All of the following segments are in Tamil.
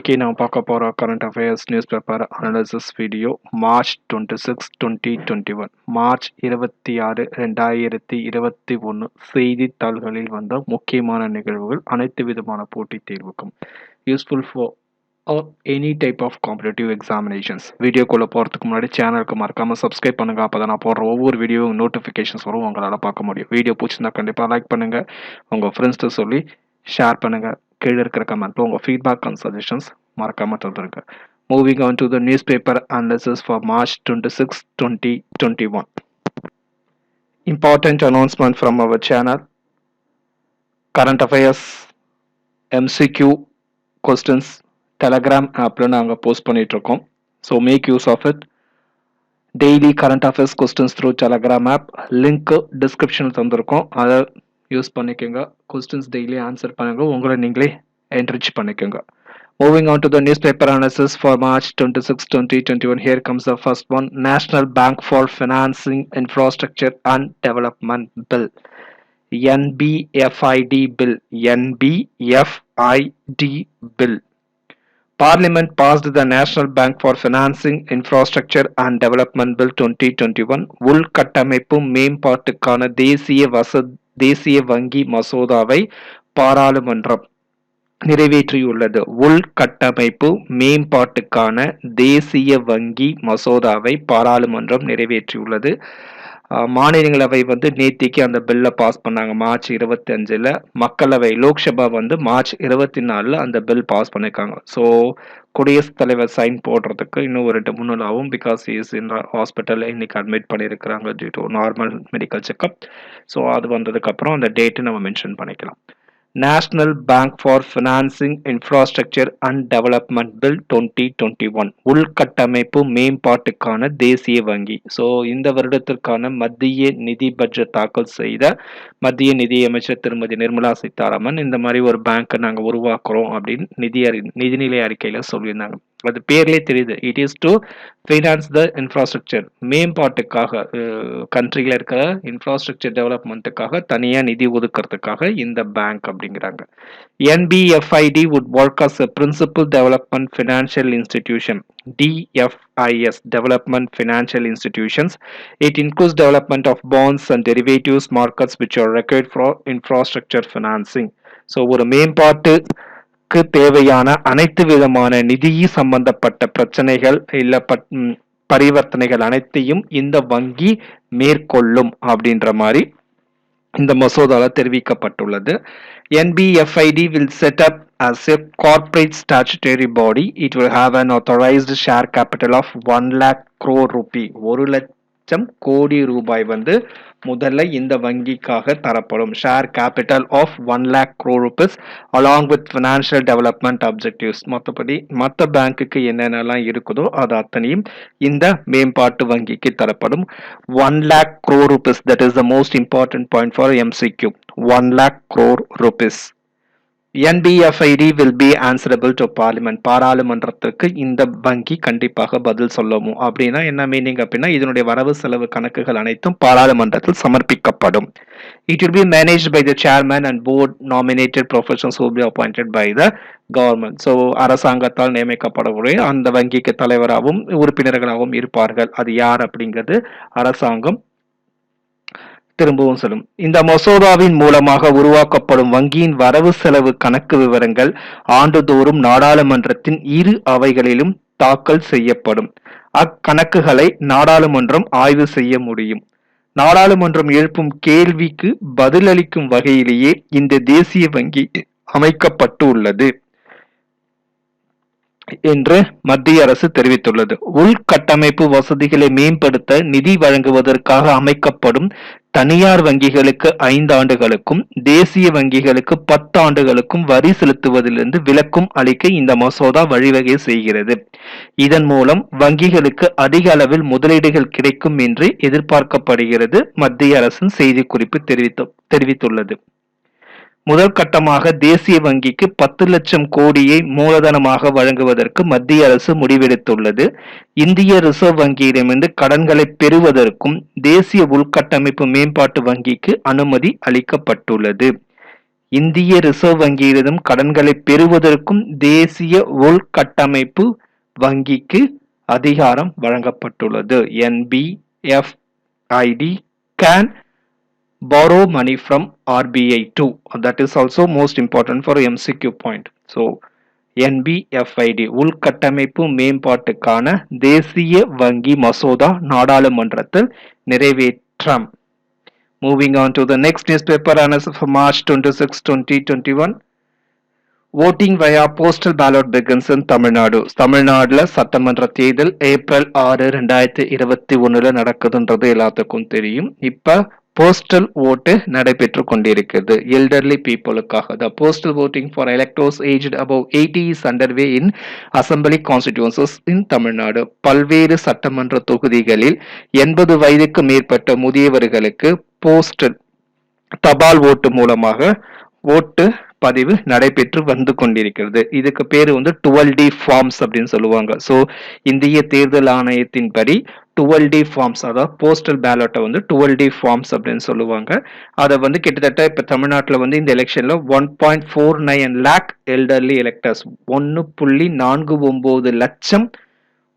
இன்னைக்கு நம்ம பார்க்க போற current affairs newspaper analysis video March 26 2021 March 26 2021 செய்தித்தாள்களில் வந்த முக்கியமான நிகழ்வுகள் அனைத்து விதமான போட்டித் தேர்வுக்கும் useful for any type of competitive examinations. வீடியோக்குள்ளே போகிறதுக்கு முன்னாடி சேனலுக்கு மறக்காமல் சப்ஸ்கிரைப் பண்ணுங்கள். அப்போ தான் நான் போடுற ஒவ்வொரு வீடியோவும் நோட்டிஃபிகேஷன்ஸ் வரும், உங்களால் பார்க்க முடியும். வீடியோ பிடிச்சிருந்தா கண்டிப்பாக லைக் பண்ணுங்கள், உங்கள் ஃப்ரெண்ட்ஸ்ட்டு சொல்லி ஷேர் பண்ணுங்கள். கீழே இருக்கிற கமெண்ட்ல உங்கள் ஃபீட்பேக் அண்ட் சஜஷன்ஸ் மறக்காமல் தந்துருங்க. Moving on to the newspaper analysis for March 26 2021. Important announcement from our channel. Current affairs MCQ questions Telegram ஆப்ல நாங்கள் போஸ்ட் பண்ணிட்டு இருக்கோம். So make use of it. Daily current affairs questions through Telegram app link டிஸ்கிரிப்ஷனில் தந்திருக்கோம். அதை யூஸ் பண்ணிக்கோங்க. கொஸ்டின்ஸ் டெய்லி ஆன்சர் பண்ணுங்க, உங்களை நீங்களே என்ரிச் பண்ணிக்கோங்க. Moving on to the newspaper analysis for March 26 2021. Here comes the first one. National Bank for Financing Infrastructure and Development Bill, NBFID Bill. NBFID Bill. Parliament passed the National Bank for Financing Infrastructure and Development Bill 2021. உள்கட்டமைப்பு மேம்பாட்டுக்கான தேசிய வங்கி மசோதாவை பாராளுமன்றம் நிறைவேற்றியுள்ளது. உள்கட்டமைப்பு மேம்பாட்டுக்கான தேசிய வங்கி மசோதாவை பாராளுமன்றம் நிறைவேற்றியுள்ளது. மாநிலங்களவை நேத்திக்கு அந்த பில்லை பாஸ் பண்ணாங்க மார்ச் 25. மக்களவை லோக்சபா மார்ச் 24 அந்த பில் பாஸ் பண்ணிருக்காங்க. ஸோ குடியரசுத் தலைவர் சைன் போடுறதுக்கு இன்னும் ஒரு 2-3 நாள் ஆகும். பிகாஸ் இஸ் இன் ஹாஸ்பிட்டல் இன்னைக்கு அட்மிட் பண்ணியிருக்கிறாங்க due to normal medical checkup. So அது வந்ததுக்கப்புறம் அந்த டேட்டு நம்ம மென்ஷன் பண்ணிக்கலாம். National Bank for Financing Infrastructure and Development Bill 2021. உள்கட்டமைப்பு மேம்பாட்டுக்கான தேசிய வங்கி. ஸோ இந்த வருடத்திற்கான மத்திய நிதி பட்ஜெட் தாக்கல் செய்த மத்திய நிதியமைச்சர் திருமதி நிர்மலா சீதாராமன் இந்த மாதிரி ஒரு பேங்க்கை நாங்கள் உருவாக்குறோம் அப்படின்னு நிதிநிலை அறிக்கையில் சொல்லியிருந்தாங்க. அது பேர்லேயே தெரியுது. It is to finance the infrastructure. மேம்பாட்டுக்காக கண்ட்ரியில் இருக்கிற இன்ஃப்ராஸ்ட்ரக்சர் டெவலப்மெண்ட்டுக்காக தனியாக நிதி ஒதுக்கிறதுக்காக இந்த பேங்க் அப்படிங்கிறாங்க. NBFID would work as a principal development financial institution. DFIS, Development Financial Institutions. It includes development of bonds and derivatives markets which are required for infrastructure financing. So ஒரு மேம்பாட்டுக்கு தேவையான அனைத்து விதமான நிதி சம்பந்தப்பட்ட பிரச்சனைகள் இல்ல பரிவர்த்தனைகள் அனைத்தையும் இந்த வங்கி மேற்கொள்ளும் அப்படின்ற மாதிரி இந்த மசோதால தெரிவிக்கப்பட்டுள்ளது. NBFID will set up as a corporate statutory body. It will have an authorized share capital of 1 lakh crore rupee. 1 லட்சம் கோடி ரூபாய் முதல்ல இந்த வங்கிக்காக தரப்படும். Share capital of 1 lakh crore rupees along with financial development objectives. மற்றபடி மற்ற பேங்க்குக்கு என்னென்னலாம் இருக்குதோ அது அத்தனையும் இந்த மேம்பாட்டு வங்கிக்கு தரப்படும். 1 lakh crore rupees, that is the most important point for MCQ. 1 lakh crore rupees. NBFID will be answerable to Parliament. பாராளுமன்றத்துக்கு இந்த வங்கி கண்டிப்பாக பதில் சொல்லவும். அப்படின்னா என்ன மீனிங் அப்படின்னா இதனுடைய வரவு செலவு கணக்குகள் அனைத்தும் பாராளுமன்றத்தில் சமர்ப்பிக்கப்படும். It will be managed by the chairman and board nominated professionals who will be appointed by the government. So அரசாங்கத்தால் நியமிக்கப்படக்கூடிய அந்த வங்கிக்கு தலைவராகவும் உறுப்பினர்களாகவும் இருப்பார்கள். அது யார் அப்படிங்கிறது அரசாங்கம் திரும்பவும் சொல்லும். இந்த மசோதாவின் மூலமாக உருவாக்கப்படும் வங்கியின் வரவு செலவு கணக்கு விவரங்கள் ஆண்டுதோறும் நாடாளுமன்றத்தின் இரு அவைகளிலும் தாக்கல் செய்யப்படும். அக்கணக்குகளை நாடாளுமன்றம் ஆய்வு செய்ய முடியும். நாடாளுமன்றம் எழுப்பும் கேள்விக்கு பதிலளிக்கும் வகையிலேயே இந்த தேசிய வங்கி அமைக்கப்பட்டுள்ளது என்று மத்திய அரசு தெரிவித்துள்ளது. உள்கட்டமைப்பு வசதிகளை மேம்படுத்த நிதி வழங்குவதற்காக அமைக்கப்படும் தனியார் வங்கிகளுக்கு 5 ஆண்டுகளுக்கும் தேசிய வங்கிகளுக்கு 10 ஆண்டுகளுக்கும் வரி செலுத்துவதிலிருந்து விலக்கும் அளிக்க இந்த மசோதா வழிவகை செய்கிறது. இதன் மூலம் வங்கிகளுக்கு அதிக அளவில் முதலீடுகள் கிடைக்கும் என்று எதிர்பார்க்கப்படுகிறது. மத்திய அரசின் செய்திக்குறிப்பு தெரிவித்துள்ளது. முதல் கட்டமாக தேசிய வங்கிக்கு 10 லட்சம் கோடியை மூலதனமாக வழங்குவதற்கு மத்திய அரசு முடிவெடுத்துள்ளது. இந்திய ரிசர்வ் வங்கியிடமிருந்து கடன்களை பெறுவதற்கும் தேசிய உள்கட்டமைப்பு மேம்பாட்டு வங்கிக்கு அனுமதி அளிக்கப்பட்டுள்ளது. இந்திய ரிசர்வ் வங்கியிடம் கடன்களை பெறுவதற்கும் தேசிய உள்கட்டமைப்பு வங்கிக்கு அதிகாரம் வழங்கப்பட்டுள்ளது. NBFID can borrow money from RBI too. That is also most important for MCQ point. So NBFID உள்கட்டமைப்பு மேம்பாட்டுக்கான தேசிய வங்கி மசோதா நாடாளுமன்றத்தில் நிறைவேற்றம். Moving on to the next newspaper analysis for March 26, 2021. Voting via postal ballot begins in Tamil Nadu. தமிழ்நாடுல சட்டமன்ற தேர்தல் ஏப்ரல் 6, 2021 நடக்குதுன்றது எல்லாத்துக்கும் தெரியும். இப்ப போஸ்டல் ஓட்டு நடைபெற்று கொண்டிருக்கிறது elderly பீப்புளுக்காக. The postal voting for electors aged above 80 is underway in assembly constituencies in Tamil Nadu. பல்வேறு சட்டமன்ற தொகுதிகளில் 80 வயதுக்கு மேற்பட்ட முதியவர்களுக்கு போஸ்டல் தபால் ஓட்டு மூலமாக ஓட்டு பதிவு நடைபெற்று வந்து கொண்டிருக்கிறது. இதுக்கு பேரு வந்து 12D ஃபார்ம்ஸ் அப்படின்னு சொல்லுவாங்க. ஸோ இந்திய தேர்தல் ஆணையத்தின் படி 12D ஃபார்ம்ஸ், அதாவது போஸ்டல் பேலட்டை வந்து 12D ஃபார்ம்ஸ் அப்படின்னு சொல்லுவாங்க. அதை வந்து கிட்டத்தட்ட இப்போ தமிழ்நாட்டில் வந்து இந்த எலெக்ஷன்ல 1.49 லேக் எல்டர்லி எலெக்டர்ஸ் 1.49 லட்சம்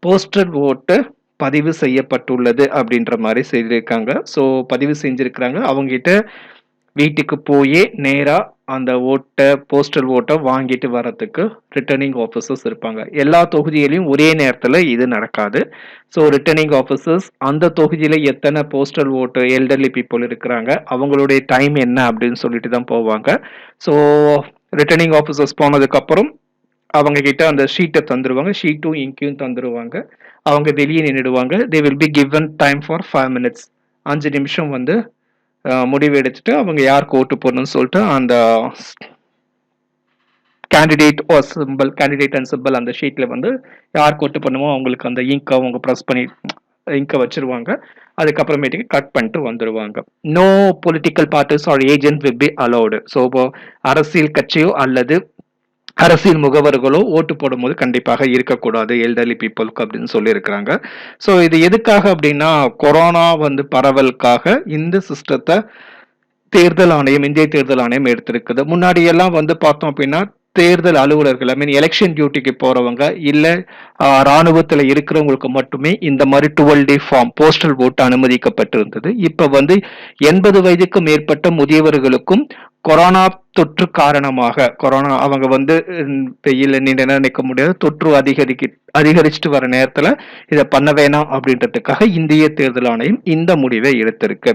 போஸ்டல் ஓட்டு பதிவு செய்யப்பட்டுள்ளது அப்படின்ற மாதிரி செய்திருக்காங்க. ஸோ பதிவு செஞ்சிருக்கிறாங்க. அவங்ககிட்ட வீட்டுக்கு போயே நேரா அந்த ஓட்டை போஸ்டல் ஓட்டை வாங்கிட்டு வர்றதுக்கு ரிட்டர்னிங் ஆஃபீஸர்ஸ் இருப்பாங்க. எல்லா தொகுதியிலையும் ஒரே நேரத்தில் இது நடக்காது. ஸோ ரிட்டர்னிங் ஆஃபீஸர்ஸ் அந்த தொகுதியில் எத்தனை போஸ்டல் ஓட்டு எல்டர்லி பீப்புள் இருக்கிறாங்க, அவங்களுடைய டைம் என்ன அப்படின்னு சொல்லிட்டு தான் போவாங்க. ஸோ ரிட்டர்னிங் ஆஃபீஸர்ஸ் போனதுக்கப்புறம் அவங்க கிட்ட அந்த ஷீட்டை தந்துடுவாங்க. ஷீட்டும் இங்கையும் தந்துடுவாங்க. அவங்க வெளியே நின்றுடுவாங்க. They will be given time for 5 minutes. 5 நிமிஷம் வந்து முடிவு எடுத்துட்டு அவங்க யாருக்கு ஓட்டு போடணும்னு சொல்லிட்டு அந்த கேண்டிடேட் அண்ட் சிம்பிள் அந்த ஷீட்ல வந்து யாருக்கு ஓட்டு பண்ணுமோ அவங்களுக்கு அந்த இங்கை அவங்க ப்ரெஸ் பண்ணி இங்கை வச்சிருவாங்க. அதுக்கப்புறமேட்டுக்கு கட் பண்ணிட்டு வந்துடுவாங்க. No political parties or agent will be allowed. So அரசியல் கட்சியோ அல்லது அரசியல் முகவர்களோ ஓட்டு போடும்போது கண்டிப்பாக இருக்கக்கூடாது எல்டர்லி பீப்புளுக்கு அப்படின்னு சொல்லி இருக்கிறாங்க. ஸோ இது எதுக்காக அப்படின்னா கொரோனா வந்து பரவலுக்காக இந்த சிஸ்டத்தை தேர்தல் ஆணையம், இந்திய தேர்தல் ஆணையம் எடுத்திருக்குது. முன்னாடி எல்லாம் வந்து பார்த்தோம் அப்படின்னா தேர்தல் அலுவலர்கள், ஐ மீன் எலெக்ஷன் டியூட்டிக்கு போறவங்க இல்ல ராணுவத்துல இருக்கிறவங்களுக்கு மட்டுமே இந்த மாதிரி 12D ஃபார்ம் போஸ்டல் ஓட்டு அனுமதிக்கப்பட்டிருந்தது. இப்ப வந்து 80 வயதுக்கு மேற்பட்ட முதியவர்களுக்கும் கொரோனா தொற்று காரணமாக அவங்க வந்து வெயில் நீண்ட நேரம் நிற்க முடியாது, தொற்று அதிகரிச்சுட்டு வர நேரத்துல இதை பண்ண வேணாம் அப்படின்றதுக்காக இந்திய தேர்தல் ஆணையம் இந்த முடிவை எடுத்திருக்கு.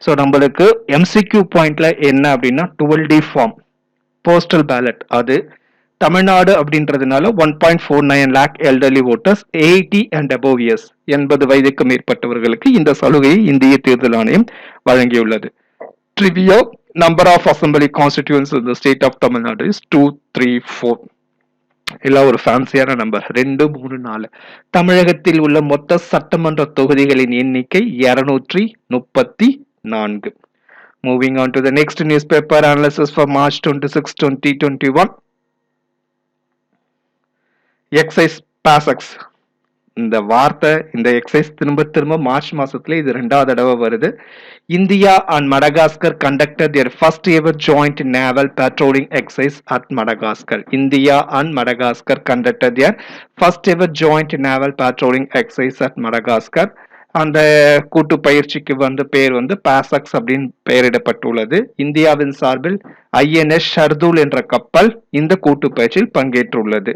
ஸோ நம்மளுக்கு MCQ பாயிண்ட்ல என்ன அப்படின்னா 12D ஃபார்ம் போஸ்டல் பேலட், அது தமிழ்நாடு அப்படின்றதுனால 1.49 lakh elderly voters 80 and above years 80 வயதுக்கு மேற்பட்டவர்களுக்கு இந்த சலுகையை இந்திய தேர்தல் ஆணையம் வழங்கியுள்ளது. Trivia number of assembly constituencies in the state of Tamil Nadu is 2, 3, 4. எல்லாம் ஒரு ஃபேன்சியான நம்பர் 2, 3, 4. தமிழகத்தில் உள்ள மொத்த சட்டமன்ற தொகுதிகளின் எண்ணிக்கை 234. Moving on to the next newspaper analysis for March 26, 2021. Excise PASEX. இந்த வார்த்தை, இந்த எக்ஸைஸ் திரும்ப மார்ச் மாசத்துல இது 2வது தடவை வருது. India and Madagascar conducted their first ever joint naval patrolling exercise at Madagascar. India and Madagascar conducted their first ever joint naval patrolling exercise at Madagascar. அந்த கூட்டு பயிற்சிக்கு வந்து பேர் வந்து பாசக்ஸ் அப்படின்னு பெயரிடப்பட்டுள்ளது. இந்தியாவின் சார்பில் INS ஷர்துல் என்ற கப்பல் இந்த கூட்டு பயிற்சியில் பங்கேற்றுள்ளது.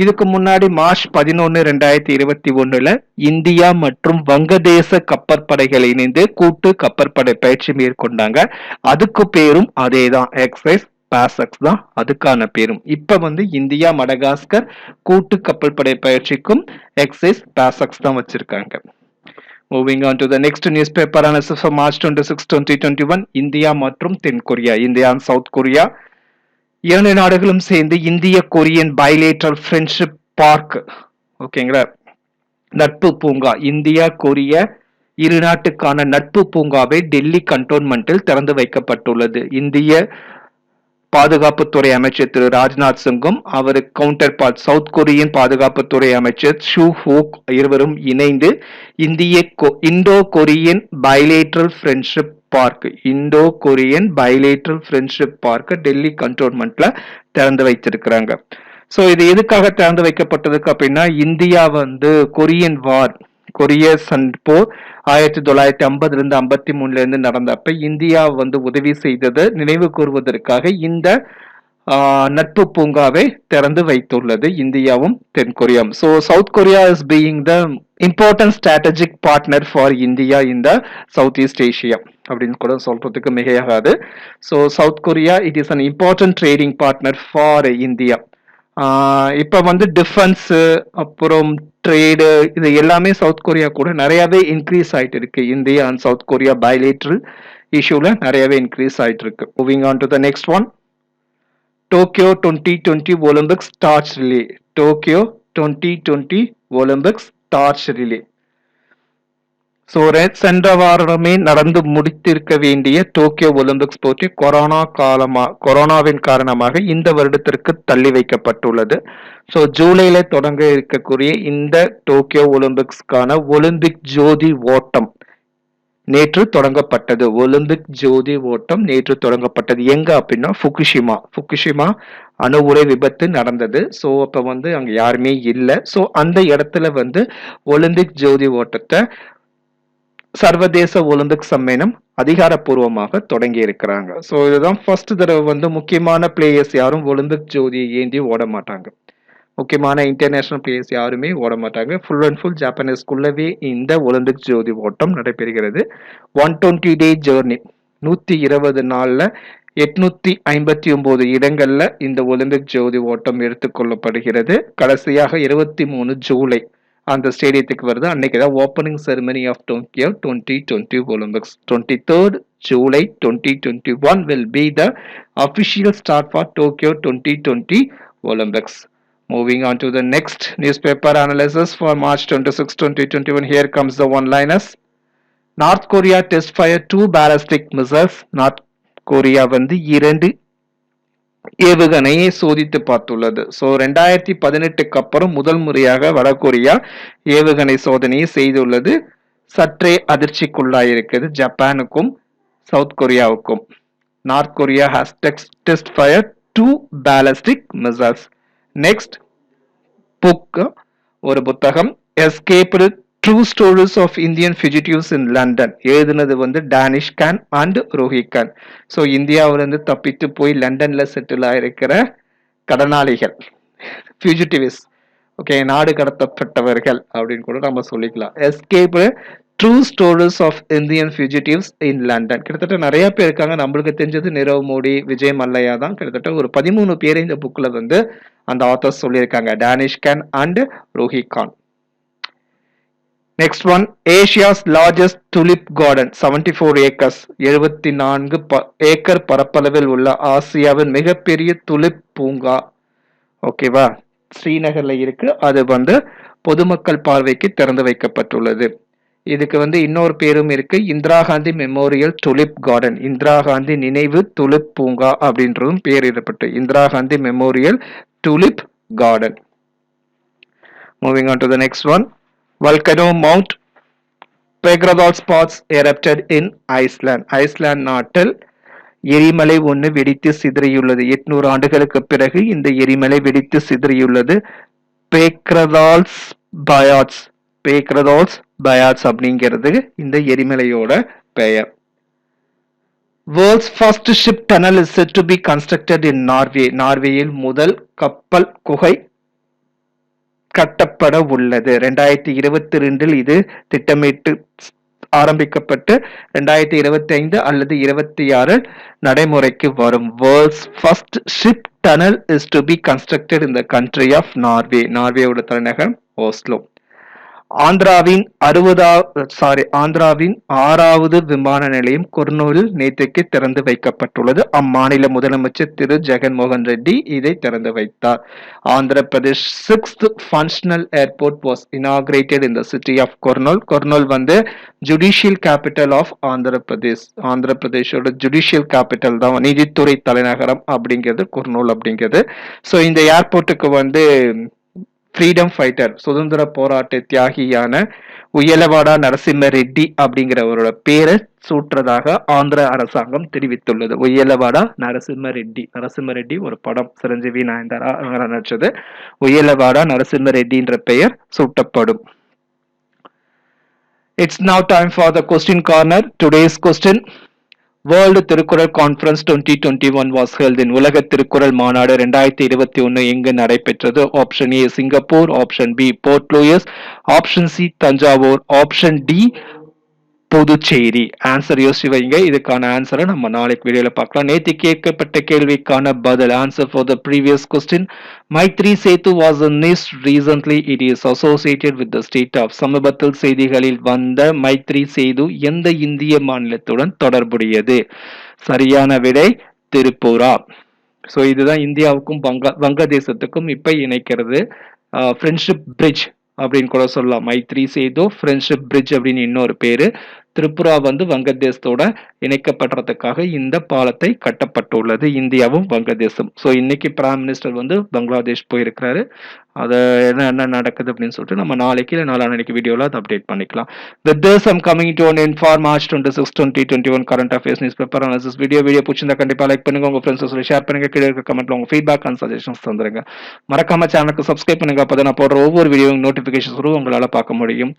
இதுக்கு முன்னாடி மார்ச் 11, 2021 இந்தியா மற்றும் வங்கதேச கப்பற்படைகள் இணைந்து கூட்டு கப்பற்படை பயிற்சி மேற்கொண்டாங்க. அதுக்கு பேரும் அதேதான், எக்ஸைஸ் பாசக்ஸ் தான் அதுக்கான பேரும். இப்ப வந்து இந்தியா மடகாஸ்கர் கூட்டு கப்பல் படை பயிற்சிக்கும் எக்ஸைஸ் பாசக்ஸ் தான் வச்சிருக்காங்க. Moving on to the next newspaper analysis for March 26, 2021. India மற்றும் தென் Korea, India and South Korea இரண்டு நாடுகளும் சேர்ந்து இந்திய கொரியன் பைலேட்டரல் ஃப்ரெண்ட்ஷிப் பார்க், ஓகேங்களா, நட்பு பூங்கா, இந்தியா கொரிய இரு நாட்டுக்கான நட்பு பூங்காவை டெல்லி கண்டோன்மெண்டில் திறந்து வைக்கப்பட்டுள்ளது. இந்திய பாதுகாப்புத்துறை அமைச்சர் திரு ராஜ்நாத் சிங்கும் அவர் கவுண்டர் பார்ட் சவுத் கொரியன் பாதுகாப்புத்துறை அமைச்சர் ஷூ ஹோக் இருவரும் இணைந்து Indo Korean bilateral friendship park Delhi கண்டோன்மெண்ட்ல திறந்து வைத்திருக்கிறாங்க. ஸோ இது எதுக்காக திறந்து வைக்கப்பட்டதுக்கு அப்படின்னா, இந்தியா கொரியன் வார் கொரிய போர் 1950 53 நடந்தப்ப இந்தியா உதவி செய்ததை நினைவு கூறுவதற்காக இந்த நட்பு பூங்காவை திறந்து வைத்துள்ளது இந்தியாவும் தென்கொரியாவும். So south Korea is being the important strategic partner for India in the south east Asia அப்படின்னு கூட சொல்றதுக்கு மிகையாகாது. So south Korea it is an important trading partner for India. இப்ப டிஃபென்ஸ் அப்புறம் ட்ரேடு இது எல்லாமே சவுத் கொரியா கூட நிறையவே இன்க்ரீஸ் ஆயிட்டு இருக்கு. India and south Korea bilateral இஷ்யூல நிறையவே இன்க்ரீஸ் ஆயிட்டு இருக்கு. Moving on to the next one, Tokyo 2020 Olympics torch relay. Tokyo 2020 Olympics torch relay. So சென்ற வாரமே நடந்து முடித்திருக்க வேண்டிய டோக்கியோ ஒலிம்பிக்ஸ் போட்டி கொரோனாவின் காரணமாக இந்த வருடத்திற்கு தள்ளி வைக்கப்பட்டுள்ளது. ஸோ ஜூலைல தொடங்க இருக்கக்கூடிய இந்த டோக்கியோ ஒலிம்பிக்ஸ்க்கான ஒலிம்பிக் ஜோதி ஓட்டம் நேற்று தொடங்கப்பட்டது. எங்க அப்படின்னா ஃபுகுஷிமா அணு உலை விபத்து நடந்தது. ஸோ அப்ப அங்க யாருமே இல்லை. ஸோ அந்த இடத்துல ஒலிம்பிக் ஜோதி ஓட்டத்தை சர்வதேச ஒலிம்பிக் சம்மேளனம் அதிகாரப்பூர்வமாக தொடங்கி இருக்கிறாங்க. ஸோ இதுதான் ஃபர்ஸ்ட் தடவை முக்கியமான பிளேயர்ஸ் யாரும் ஒலிம்பிக் ஜோதியை ஏந்தி ஓட மாட்டாங்க. முக்கியமான இன்டர்நேஷனல் பிளேயர்ஸ் யாருமே ஓட மாட்டாங்க. ஃபுல் அண்ட் ஃபுல் ஜாப்பனீஸ்குள்ளவே இந்த ஒலிம்பிக் ஜோதி ஓட்டம் நடைபெறுகிறது. 120 டே ஜேர்னி, 120 நாள்ல 859 இடங்கள்ல இந்த ஒலிம்பிக் ஜோதி ஓட்டம் எடுத்துக்கொள்ளப்படுகிறது. கடைசியாக 23 ஜூலை அந்த ஸ்டேடியத்துக்கு வருது. அன்னைக்கு தான் opening ceremony of Tokyo 2020 Olympics. 23rd July 2021 will be the official start for Tokyo 2020 Olympics. Moving on to the next newspaper analysis for March 26, 2021. Here comes the one-liners. North Korea test fire 2 ballistic missiles. North Korea 2 ஏவுகணையை சோதித்து பார்த்துள்ளது. ஸோ 2018 அப்புறம் முதல் முறையாக வடகொரியா ஏவுகணை சோதனையை செய்துள்ளது. சற்றே அதிர்ச்சிக்குள்ளாயிருக்கிறது ஜப்பானுக்கும் சவுத் கொரியாவுக்கும். North Korea has test fire 2 ballistic missiles. Next book, ஒரு புத்தகம், escaped true stories of Indian fugitives in London. எழுதுனது டேனிஷ் கான் அண்ட் ரோஹி கான். ஸோ இந்தியாவிலிருந்து தப்பித்து போய் லண்டன்ல செட்டில் ஆயிருக்கிற கடனாளிகள், ஃபியூஜிட்டிவ்ஸ், ஓகே, நாடு கடத்தப்பட்டவர்கள் அப்படின்னு கூட நம்ம சொல்லிக்கலாம். Escaped true stories of Indian fugitives in London. கிட்டத்தட்ட நிறைய பேர் இருக்காங்க. நம்மளுக்கு தெரிஞ்சது நிரவ் மோடி, விஜய் மல்லையா தான். கிட்டத்தட்ட ஒரு 13 பேர் இந்த புக்ல அந்த ஆத்தர்ஸ் சொல்லியிருக்காங்க, Danish Khan and Rohi Khan. Next one, Asia's largest tulip garden, 74 acres, 74 acre பரப்பளவில் உள்ள ஆசியாவின் மிகப்பெரிய துலிப் பூங்கா. ஓகேவா, ஸ்ரீநகர்ல இருக்கு. அது பொதுமக்கள் பார்வைக்கு திறந்து வைக்கப்பட்டுள்ளது. இதுக்கு இன்னொரு பேரும் இருக்கு, Indira Gandhi memorial tulip garden. Indira Gandhi நினைவு துலிப் பூங்கா அப்படின்றதும் பேரிடப்பட்டு Indira Gandhi memorial tulip garden. Moving on to the next one. Volcano Mount Pegradal spots erupted in Iceland. Iceland நாட்டில் எரிமலை ஒன்று வெடித்து சிதறியுள்ளது. 800 ஆண்டுகளுக்கு பிறகு இந்த எரிமலை வெடித்து சிதறியுள்ளது. பேக்ரதால்ஸ் பயாட்ஸ் அப்படிங்கிறது இந்த எரிமலையோட பெயர். World's first ship tunnel is said to be constructed in Norway. நார்வேயில் முதல் கப்பல் குகை கட்டப்பட உள்ளது. 2022 இது திட்டமிட்டு ஆரம்பிக்கப்பட்டு 2025 அல்லது 26 நடைமுறைக்கு வரும். World's first ship tunnel is to be constructed in the country of Norway. நார்வேயோட தலைநகரம் ஓஸ்லோ. ஆந்திராவின் 6வது விமான நிலையம் குர்னூலில் நேற்றைக்கு திறந்து வைக்கப்பட்டுள்ளது. அம்மாநில முதலமைச்சர் திரு ஜெகன்மோகன் ரெட்டி இதை திறந்து வைத்தார். Andhra Pradesh 6th functional airport was inaugurated in the city of Kurnool. Kurnool வந்து judicial capital of Andhra Pradesh. Andhra பிரதேஷோட ஜுடிஷியல் கேபிட்டல் தான், நீதித்துறை தலைநகரம் அப்படிங்கிறது குர்னூல் அப்படிங்கிறது. ஸோ இந்த ஏர்போர்ட்டுக்கு வந்து ஃப்ரீடம் ஃபைட்டர், சுதந்திர போராட்ட தியாகியான உயலவாடா நரசிம்ம ரெட்டி அப்படிங்கிறவரோட பேரை சூட்டுறதாக ஆந்திர அரசாங்கம் தெரிவித்துள்ளது. உயலவாடா நரசிம்ம ரெட்டி ஒரு படம், சிரஞ்சீவி நயன்தாரா நடிச்சது. உயலவாடா நரசிம்ம ரெட்டின்ற பெயர் சூட்டப்படும். It's now time for the question corner. Today's question: world Thirukkural conference 2021 was held in. உலக திருக்குறள் மாநாடு 2021 எங்கு நடைபெற்றது? Option A Singapore, option B Port, option C Thanjavur, option D Puducherry. Answer யோசிச்சு வைங்க. இதுக்கான ஆன்சரை நம்ம நாளைக்கு வீடியோல பார்க்கலாம். நேற்று கேட்கப்பட்ட கேள்விக்கான பதில். Answer for the previous question: Maitri Setu was announced recently. It is associated with the state of. சமீபத்தில் செய்திகளில் வந்த மைத்ரி சேது எந்த இந்திய மாநிலத்துடன் தொடர்புடையது? சரியான விடை திரிபுரா. ஸோ இதுதான் இந்தியாவுக்கும் வங்கதேசத்துக்கும் இப்ப இணைக்கிறது. ஃப்ரெண்ட்ஷிப் பிரிட்ஜ் அப்படின்னு கூட சொல்லலாம். மைத்ரி சேது ஃப்ரெண்ட்ஷிப் பிரிட்ஜ் அப்படின்னு இன்னொரு பேரு. திரிபுரா வந்து வங்கதேசத்தோட இணைக்கப்படுறதுக்காக இந்த பாலத்தை கட்டப்பட்டுள்ளது, இந்தியாவும் வங்கதேசம். ஸோ இன்னைக்கு பிரைம் மினிஸ்டர் வந்து பங்களாதேஷ் போயிருக்கிறாரு. அதை என்ன நடக்குது அப்படின்னு சொல்லிட்டு நம்ம நாளைக்கு இல்லை நாளான்னைக்கு வீடியோவில் அதை அப்டேட் பண்ணிக்கலாம். With this I'm coming to an end for March 26, 2021 current affairs newspaper analysis video பிடிச்சிருந்தா கண்டிப்பா லைக் பண்ணுங்க, உங்க ஃப்ரெண்ட்ஸ் சொல்லி ஷேர் பண்ணுங்க, கீழே இருக்க கமெண்ட்ல உங்க ஃபீட்பேக் அண்ட் சஜஷன்ஸ் தந்துருங்க. மறக்காம சேனலுக்கு சப்ஸ்கிரைப் பண்ணுங்க, அப்போ நான் போடுற ஒவ்வொரு வீடியோ நோட்டிஃபிகேஷன்ஸ் உங்களால பார்க்க முடியும்.